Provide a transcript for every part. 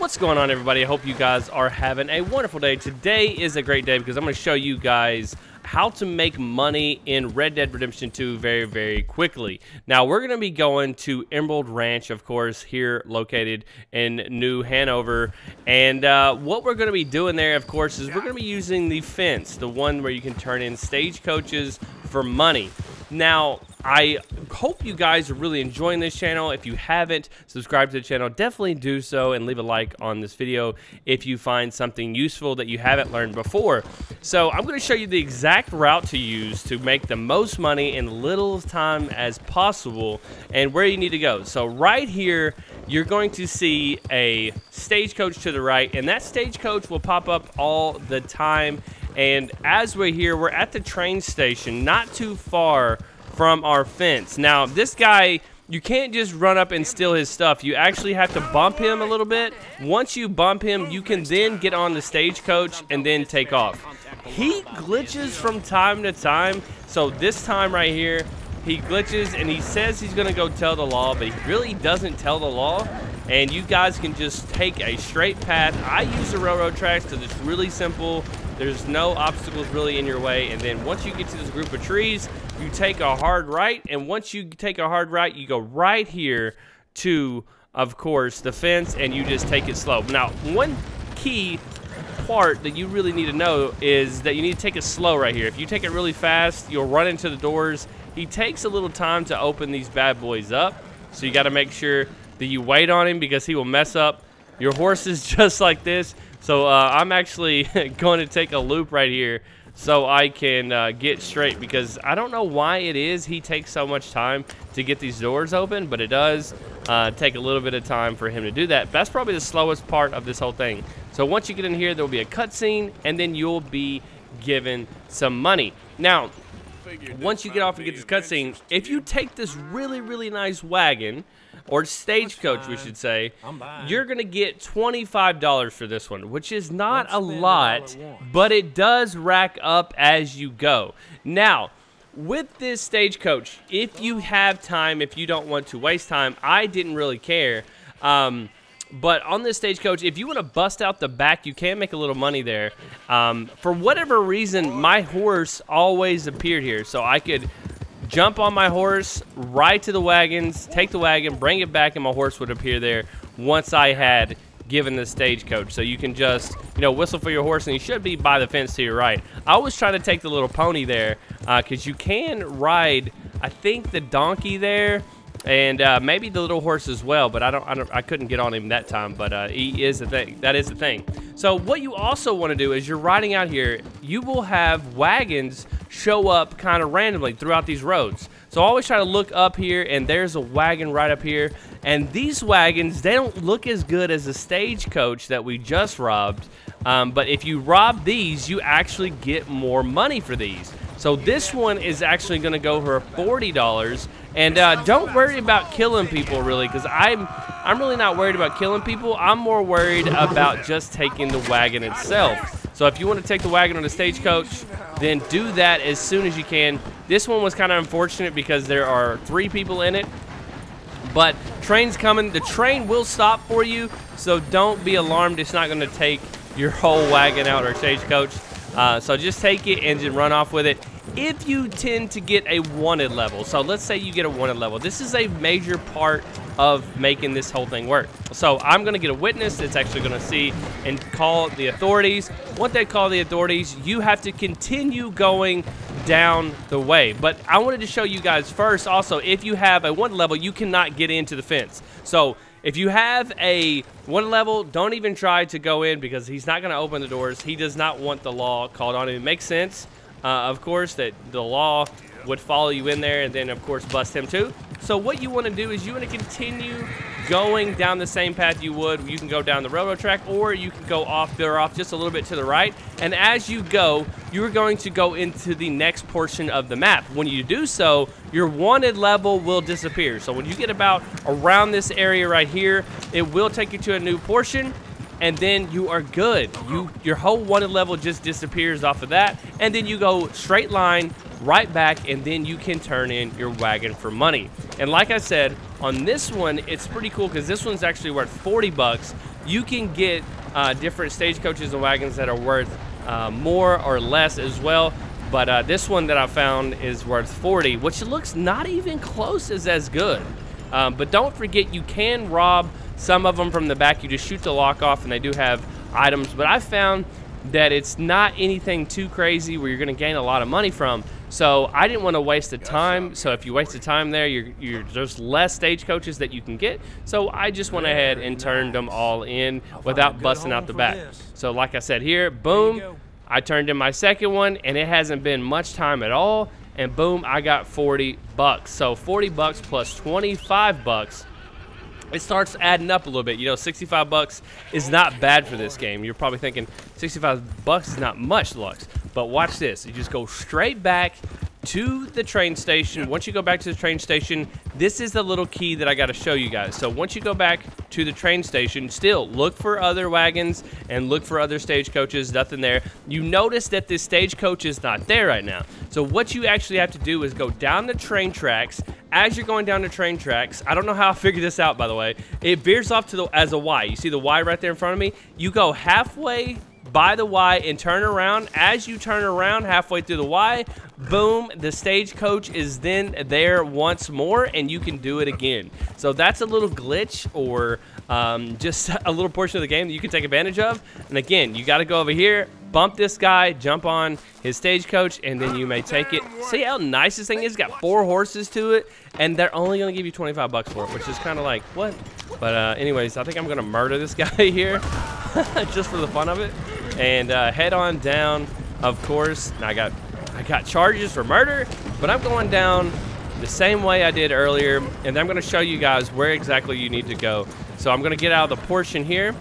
What's going on, everybody? I hope you guys are having a wonderful day. Today is a great day because I'm going to show you guys how to make money in Red Dead Redemption 2 very, very quickly. Now, we're going to be going to Emerald Ranch, of course, here located in New Hanover. And what we're going to be doing there, of course, is we're going to be using the fence, the one where you can turn in stagecoaches for money. Now, I hope you guys are really enjoying this channel. If you haven't subscribed to the channel, definitely do so and leave a like on this video if you find something useful that you haven't learned before. So I'm going to show you the exact route to use to make the most money in little time as possible and where you need to go. So right here, you're going to see a stagecoach to the right, and that stagecoach will pop up all the time. And as we're here, we're at the train station, not too far from our fence. Now, this guy, you can't just run up and steal his stuff. You actually have to bump him a little bit. Once you bump him, you can then get on the stagecoach and then take off. He glitches from time to time. So this time right here, he glitches and he says he's going to go tell the law, but he really doesn't tell the law. And you guys can just take a straight path. I use the railroad tracks because it's really simple. There's no obstacles really in your way. And then once you get to this group of trees, you take a hard right. And once you take a hard right, you go right here to, of course, the fence, and you just take it slow. Now, one key part that you really need to know is that you need to take it slow right here. If you take it really fast, you'll run into the doors. He takes a little time to open these bad boys up. So you got to make sure that you wait on him because he will mess up your horses just like this. So I'm actually going to take a loop right here so I can get straight, because I don't know why it is he takes so much time to get these doors open, but it does take a little bit of time for him to do that. That's probably the slowest part of this whole thing. So once you get in here, there will be a cutscene, and then you'll be given some money. Now, once you get off and get this cutscene, if you take this really, really nice wagon, or stagecoach, we should say, you're going to get $25 for this one, which is not a lot, but it does rack up as you go. Now, with this stagecoach, if you have time, if you don't want to waste time, I didn't really care. But on this stagecoach, if you want to bust out the back, you can make a little money there. For whatever reason, my horse always appeared here, so I could jump on my horse, ride to the wagons, take the wagon, bring it back, and my horse would appear there once I had given the stagecoach. So you can just, you know, whistle for your horse, and you should be by the fence to your right. I always try to take the little pony there because you can ride, I think, the donkey there, and maybe the little horse as well, but I couldn't get on him that time, but he is the thing. That is the thing. So what you also want to do is you're riding out here, you will have wagons show up kind of randomly throughout these roads. So always try to look up here, and there's a wagon right up here. And these wagons, they don't look as good as the stagecoach that we just robbed. But if you rob these, you actually get more money for these. So this one is actually going to go for $40. And don't worry about killing people, really, because I'm really not worried about killing people. I'm more worried about just taking the wagon itself. So if you want to take the wagon on the stagecoach, then do that as soon as you can. This one was kind of unfortunate because there are 3 people in it. But train's coming. The train will stop for you, so don't be alarmed. It's not going to take your whole wagon out or stagecoach. So just take it and just run off with it. If you tend to get a wanted level, so let's say you get a wanted level, this is a major part of making this whole thing work. So I'm going to get a witness that's actually going to see and call the authorities. Once they call the authorities, you have to continue going down the way. But I wanted to show you guys first also, if you have a wanted level, you cannot get into the fence. So if you have a wanted level, don't even try to go in because he's not going to open the doors. He does not want the law called on him. It makes sense, of course, that the law would follow you in there and then, of course, bust him too. So what you want to do is you want to continue going down the same path you would. You can go down the railroad track, or you can go off, veer off just a little bit to the right. And as you go, you're going to go into the next portion of the map. When you do so, your wanted level will disappear. So when you get about around this area right here, it will take you to a new portion, and then you are good. Your whole wanted level just disappears off of that, and then you go straight line right back, and then you can turn in your wagon for money. And like I said, on this one, it's pretty cool because this one's actually worth 40 bucks. You can get different stagecoaches and wagons that are worth more or less as well. But this one that I found is worth 40, which looks not even close as good. But don't forget, you can rob some of them from the back. You just shoot the lock off, and they do have items. But I found that it's not anything too crazy where you're going to gain a lot of money from. So I didn't want to waste the time. So if you waste the time there, there's less stagecoaches that you can get. So I just went ahead and turned them all in without busting out the back. So like I said here, boom, I turned in my second one, and it hasn't been much time at all. And boom, I got 40 bucks. So 40 bucks plus 25 bucks. It starts adding up a little bit. You know, 65 bucks is not bad for this game. You're probably thinking 65 bucks is not much, Lux. But watch this. You just go straight back to the train station. Once you go back to the train station, this is the little key that I got to show you guys. So once you go back to the train station, still look for other wagons and look for other stagecoaches. Nothing there. You notice that this stagecoach is not there right now. So what you actually have to do is go down the train tracks. As you're going down the train tracks, I don't know how I figured this out, by the way. It veers off to as a Y. You see the Y right there in front of me? You go halfway by the Y and turn around. As you turn around halfway through the Y, boom, the stagecoach is then there once more, and you can do it again. So that's a little glitch, or just a little portion of the game that you can take advantage of. And again, you got to go over here, bump this guy, jump on his stagecoach, and then you may take it. See how nice this thing is? It's got 4 horses to it, and they're only going to give you 25 bucks for it, which is kind of like, what? But anyways, I think I'm going to murder this guy here just for the fun of it. And head on down, of course. Now I got charges for murder, but I'm going down the same way I did earlier, and I'm going to show you guys where exactly you need to go. So I'm going to get out of the portion here.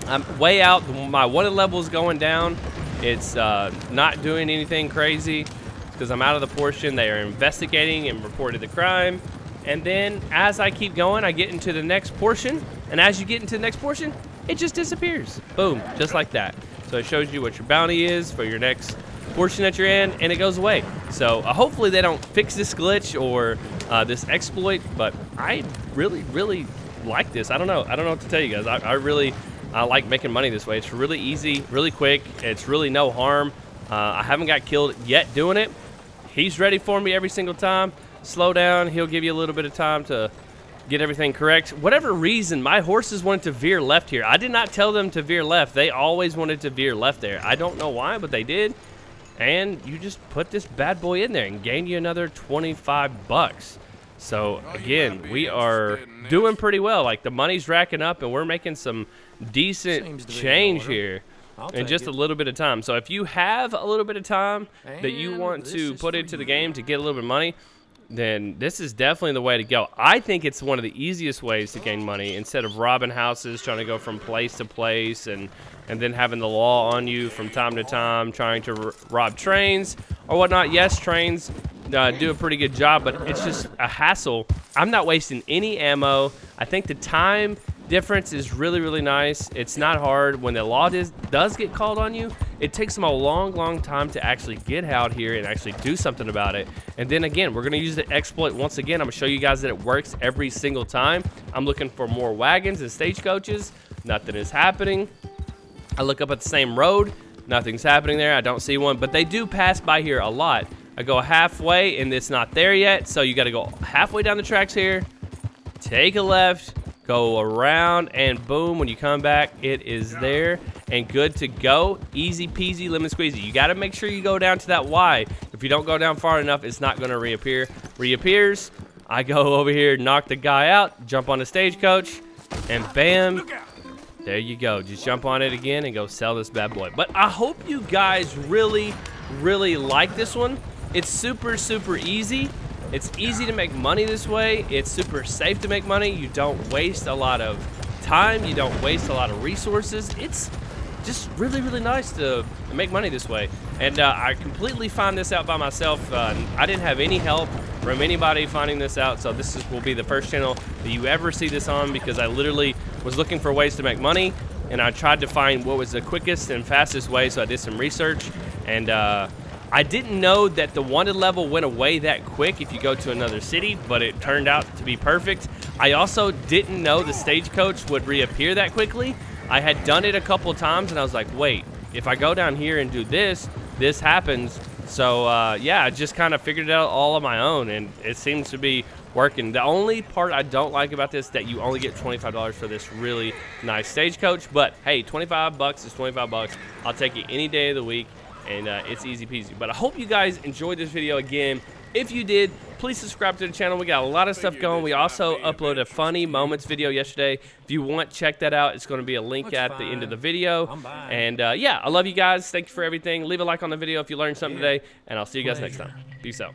I'm way out. My wanted level is going down. It's not doing anything crazy because I'm out of the portion. They are investigating and reported the crime. And then as I keep going, I get into the next portion. And as you get into the next portion, it just disappears. Boom, just like that. So it shows you what your bounty is for your next portion that you're in, and it goes away. So hopefully they don't fix this glitch or this exploit, but I really like this. I don't know what to tell you guys. I really like making money this way. It's really easy, really quick. It's really no harm. I haven't got killed yet doing it. He's ready for me every single time. Slow down. He'll give you a little bit of time to get everything correct. Whatever reason, my horses wanted to veer left here. I did not tell them to veer left. They always wanted to veer left there. I don't know why, but they did. And you just put this bad boy in there and gain you another 25 bucks. So again, we are doing pretty well. Like, the money's racking up, and we're making some decent change here in just a little bit of time. So if you have a little bit of time that you want to put into the game to get a little bit of money, then this is definitely the way to go. I think it's one of the easiest ways to gain money instead of robbing houses, trying to go from place to place, and then having the law on you from time to time, trying to rob trains or whatnot. Yes, trains do a pretty good job, but it's just a hassle. I'm not wasting any ammo. I think the time difference is really nice. It's not hard. When the law does get called on you, it takes them a long time to actually get out here and actually do something about it. And then again, we're going to use the exploit once again. I'm going to show you guys that it works every single time. I'm looking for more wagons and stagecoaches. Nothing is happening. I look up at the same road. Nothing's happening there. I don't see one, but they do pass by here a lot. I go halfway and it's not there yet, so you got to go halfway down the tracks here, take a left, go around, and boom, when you come back, it is there and good to go. Easy peasy lemon squeezy. You got to make sure you go down to that Y. If you don't go down far enough, it's not going to reappear. Reappears. I go over here, knock the guy out, jump on the stagecoach, and bam, there you go. Just jump on it again and go sell this bad boy. But I hope you guys really like this one. It's super easy. It's easy to make money this way. It's super safe to make money. You don't waste a lot of time. You don't waste a lot of resources. It's just really nice to make money this way. And I completely found this out by myself. I didn't have any help from anybody finding this out. So this will be the first channel that you ever see this on, because I literally was looking for ways to make money, and I tried to find what was the quickest and fastest way. So I did some research, and I didn't know that the wanted level went away that quick if you go to another city, but it turned out to be perfect. I also didn't know the stagecoach would reappear that quickly. I had done it a couple times, and I was like, wait, if I go down here and do this, this happens. So, yeah, I just kind of figured it out all on my own, and it seems to be working. The only part I don't like about this is that you only get $25 for this really nice stagecoach. But, hey, 25 bucks is 25 bucks. I'll take it any day of the week, and it's easy peasy. But I hope you guys enjoyed this video again. If you did, please subscribe to the channel. We got a lot of stuff going. We also uploaded a funny moments video yesterday. If you want, check that out. It's going to be a link at the end of the video. And yeah, I love you guys. Thank you for everything. Leave a like on the video if you learned something today, and I'll see you guys next time. Peace out.